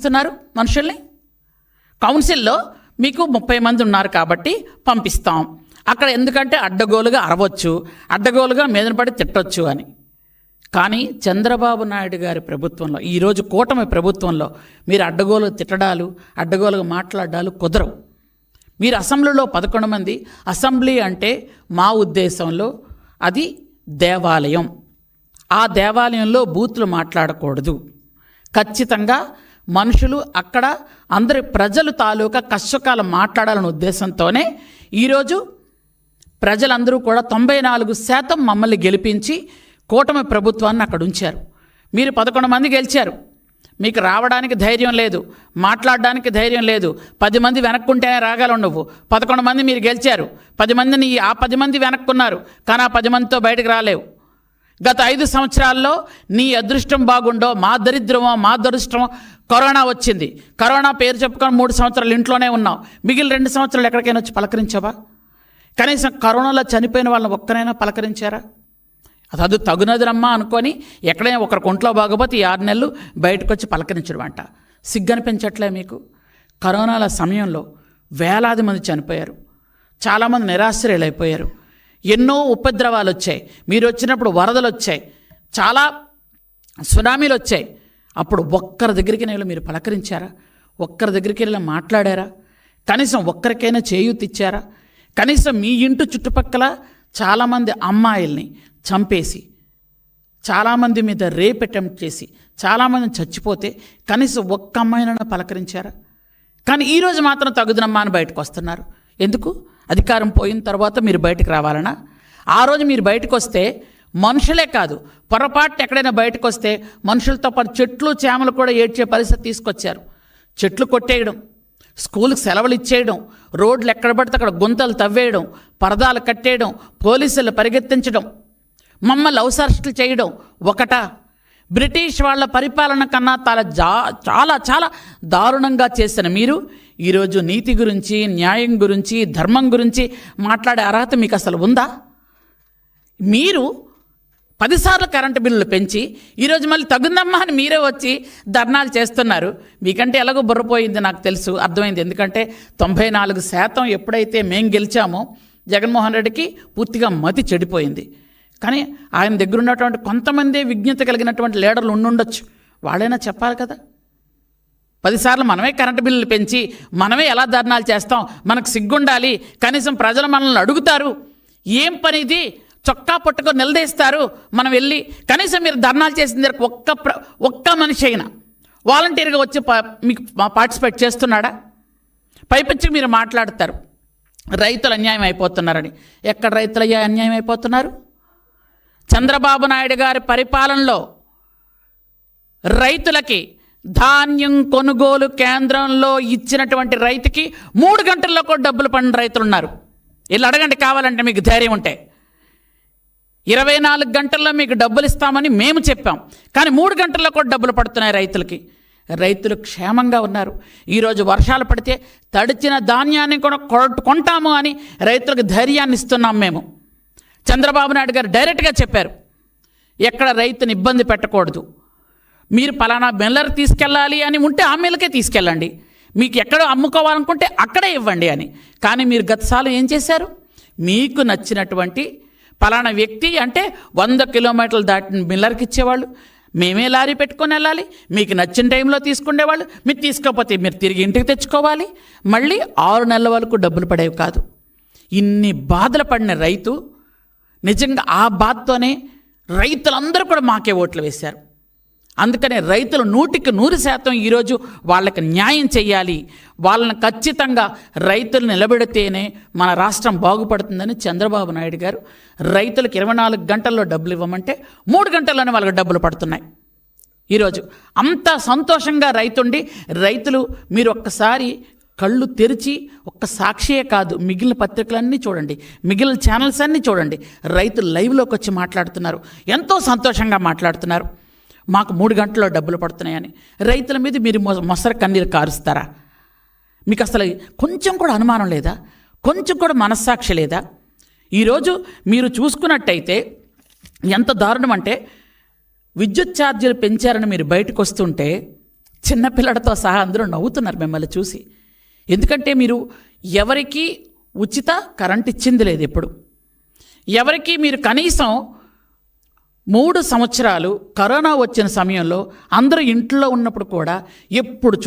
పంపిస్తున్నారు మనుషుల్ని? కౌన్సిల్లో మీకు 30 మంది ఉన్నారు కాబట్టి పంపిస్తాం. అక్కడ ఎందుకంటే అడ్డగోలుగా అరవచ్చు, అడ్డగోలుగా మీదన పడి తిట్టొచ్చు అని. కానీ చంద్రబాబు నాయుడు గారి ప్రభుత్వంలో, ఈరోజు కూటమి ప్రభుత్వంలో మీరు అడ్డగోలు తిట్టడాలు, అడ్డగోలుగా మాట్లాడాలు కుదరవు. మీరు అసెంబ్లీలో 11 మంది, అసెంబ్లీ అంటే మా ఉద్దేశంలో అది దేవాలయం. ఆ దేవాలయంలో బూతులు మాట్లాడకూడదు. ఖచ్చితంగా మనుషులు అక్కడ అందరి ప్రజలు తాలూకా కష్టకాలు మాట్లాడాలనే ఉద్దేశంతోనే ఈరోజు ప్రజలందరూ కూడా 94% మమ్మల్ని గెలిపించి కూటమి ప్రభుత్వాన్ని అక్కడ ఉంచారు. మీరు 11 మంది గెలిచారు, మీకు రావడానికి ధైర్యం లేదు, మాట్లాడడానికి ధైర్యం లేదు. 10 మంది వెనక్కుంటేనే రాగలవు నువ్వు. 11 మంది మీరు గెలిచారు, 10 మందిని ఆ 10 మంది వెనక్కున్నారు, కానీ ఆ 10 మందితో బయటకు రాలేవు. గత 5 సంవత్సరాల్లో నీ అదృష్టం బాగుండో మా దరిద్రమో మా దురదృష్టమో కరోనా వచ్చింది. కరోనా పేరు చెప్పుకొని 3 సంవత్సరాలు ఇంట్లోనే ఉన్నావు. మిగిలిన 2 సంవత్సరాలు ఎక్కడికైనా వచ్చి పలకరించావా? కనీసం కరోనాలో చనిపోయిన వాళ్ళని ఒక్కరైనా పలకరించారా? అది తగునదిరమ్మా అనుకొని ఎక్కడైనా ఒకరికి ఒంట్లో బాగోపోతే 6 నెలలు బయటకు వచ్చి పలకరించడం అంట. సిగ్గనిపించట్లే మీకు? కరోనాల సమయంలో వేలాది మంది చనిపోయారు, చాలామంది నిరాశ్రయులైపోయారు, ఎన్నో ఉపద్రవాలు వచ్చాయి. మీరు వచ్చినప్పుడు వరదలు వచ్చాయి, చాలా సునామీలు వచ్చాయి. అప్పుడు ఒక్కరి దగ్గరికి వెళ్ళి మీరు పలకరించారా? ఒక్కరి దగ్గరికి వెళ్ళి మాట్లాడారా? కనీసం ఒక్కరికైనా చేయూతిచ్చారా? కనీసం మీ ఇంటి చుట్టుపక్కల చాలామంది అమ్మాయిల్ని చంపేసి, చాలామంది మీద రేప్ అటెంప్ట్ చేసి చాలామంది చచ్చిపోతే కనీసం ఒక్క అమ్మాయినైనా పలకరించారా? కానీ ఈరోజు మాత్రం తగుదనమ్మా అని బయటకు వస్తున్నారు. ఎందుకు? అధికారం పోయిన తర్వాత మీరు బయటకు రావాలనా? ఆ రోజు మీరు బయటకు వస్తే మనుషులే కాదు, పొరపాటు ఎక్కడైనా బయటకు వస్తే మనుషులతో పాటు చెట్లు చేమలు కూడా ఏడ్చే పరిస్థితి తీసుకొచ్చారు. చెట్లు కొట్టేయడం, స్కూల్కి సెలవులు ఇచ్చేయడం, రోడ్లు ఎక్కడ పడితే అక్కడ గుంతలు తవ్వేయడం, పరదాలు కట్టేయడం, పోలీసులు పరిగెత్తించడం, మమ్మల్ని అవసరస్టులు చేయడం ఒకటా? బ్రిటిష్ వాళ్ళ పరిపాలన కన్నా చాలా చాలా దారుణంగా చేసిన మీరు ఈరోజు నీతి గురించి, న్యాయం గురించి, ధర్మం గురించి మాట్లాడే అర్హత మీకు అసలు ఉందా? మీరు 10 సార్లు కరెంటు బిల్లులు పెంచి ఈరోజు మళ్ళీ తగుందమ్మా అని మీరే వచ్చి ధర్నాలు చేస్తున్నారు. మీకంటే ఎలాగో బుర్రపోయింది నాకు తెలుసు, అర్థమైంది. ఎందుకంటే 94% ఎప్పుడైతే మేము గెలిచామో జగన్మోహన్ రెడ్డికి పూర్తిగా మతి చెడిపోయింది. కానీ ఆయన దగ్గర ఉన్నటువంటి కొంతమంది విజ్ఞత కలిగినటువంటి లీడర్లు ఉండుండొచ్చు, వాళ్ళైనా చెప్పాలి కదా. 10 సార్లు మనమే కరెంటు బిల్లులు పెంచి మనమే ఎలా ధర్నాలు చేస్తాం? మనకు సిగ్గుండాలి. కనీసం ప్రజలు మనల్ని అడుగుతారు, ఏం పని ఇది, చొక్కా పట్టుకొని నిలదీస్తారు, మనం వెళ్ళి కనీసం మీరు ధర్నాలు చేసిన ఒక్క మనిషి అయినా వాలంటీర్గా వచ్చి మీకు పార్టిసిపేట్ చేస్తున్నాడా? పైపించి మీరు మాట్లాడతారు రైతులు అన్యాయం అయిపోతున్నారని. ఎక్కడ రైతులు అన్యాయం అయిపోతున్నారు? చంద్రబాబు నాయుడు గారి పరిపాలనలో రైతులకి ధాన్యం కొనుగోలు కేంద్రంలో ఇచ్చినటువంటి రైతుకి 3 గంటల్లో కూడా డబ్బులు పడిన రైతులు ఉన్నారు. వీళ్ళు అడగండి కావాలంటే, మీకు ధైర్యం ఉంటే. 24 గంటల్లో మీకు డబ్బులు ఇస్తామని మేము చెప్పాం, కానీ 3 గంటల్లో కూడా డబ్బులు పడుతున్నాయి రైతులకి. రైతులు క్షేమంగా ఉన్నారు. ఈరోజు వర్షాలు పడితే తడిచిన ధాన్యాన్ని కూడా కొంటాము అని రైతులకు ధైర్యాన్ని ఇస్తున్నాం మేము. చంద్రబాబు నాయుడు గారు డైరెక్ట్గా చెప్పారు, ఎక్కడ రైతుని ఇబ్బంది పెట్టకూడదు, మీరు పలానా మిల్లర్ తీసుకెళ్ళాలి అని ఉంటే ఆ మిల్లకే తీసుకెళ్ళండి, మీకు ఎక్కడో అమ్ముకోవాలనుకుంటే అక్కడే ఇవ్వండి అని. కానీ మీరు గతసార్లు ఏం చేశారు? మీకు నచ్చినటువంటి పలానా వ్యక్తి అంటే 100 కిలోమీటర్లు దాటిన మిల్లర్కి ఇచ్చేవాళ్ళు, మేమే లారీ పెట్టుకొని వెళ్ళాలి, మీకు నచ్చిన టైంలో తీసుకునేవాళ్ళు. మీరు తీసుకోకపోతే మీరు తిరిగి ఇంటికి తెచ్చుకోవాలి. మళ్ళీ 6 నెలల వరకు డబ్బులు పడేవి కాదు. ఇన్ని బాధలు పడిన రైతు నిజంగా ఆ బాధతోనే రైతులందరూ కూడా మాకే ఓట్లు వేశారు. అందుకనే రైతులు 100% ఈరోజు వాళ్ళకి న్యాయం చేయాలి, వాళ్ళని ఖచ్చితంగా రైతులు నిలబెడితేనే మన రాష్ట్రం బాగుపడుతుందని చంద్రబాబు నాయుడు గారు రైతులకు 24 గంటల్లో డబ్బులు ఇవ్వమంటే 3 గంటల్లోనే వాళ్ళకి డబ్బులు పడుతున్నాయి. ఈరోజు అంత సంతోషంగా రైతులు మీరు ఒక్కసారి కళ్ళు తెరిచి ఒక్క సాక్షియే కాదు, మిగిలిన పత్రికలన్నీ చూడండి, మిగిలిన ఛానల్స్ అన్నీ చూడండి. రైతులు లైవ్లోకి వచ్చి మాట్లాడుతున్నారు, ఎంతో సంతోషంగా మాట్లాడుతున్నారు. మాకు 3 గంటల్లో డబ్బులు పడుతున్నాయని. రైతుల మీద మీరు మొసరు కన్నీరు కారుస్తారా? మీకు అసలు కొంచెం కూడా అనుమానం లేదా? కొంచెం కూడా మనస్సాక్షి లేదా? ఈరోజు మీరు చూసుకున్నట్టయితే ఎంత దారుణం అంటే, విద్యుత్ ఛార్జీలు పెంచారని మీరు బయటకు వస్తుంటే చిన్నపిల్లలతో సహా అందరూ నవ్వుతున్నారు మిమ్మల్ని చూసి. ఎందుకంటే మీరు ఎవరికి ఉచిత కరెంట్ ఇచ్చింది లేదు ఎప్పుడు. ఎవరికి మీరు కనీసం 3 సంవత్సరాలు కరోనా వచ్చిన సమయంలో అందరూ ఇంట్లో ఉన్నప్పుడు కూడా ఎప్పుడు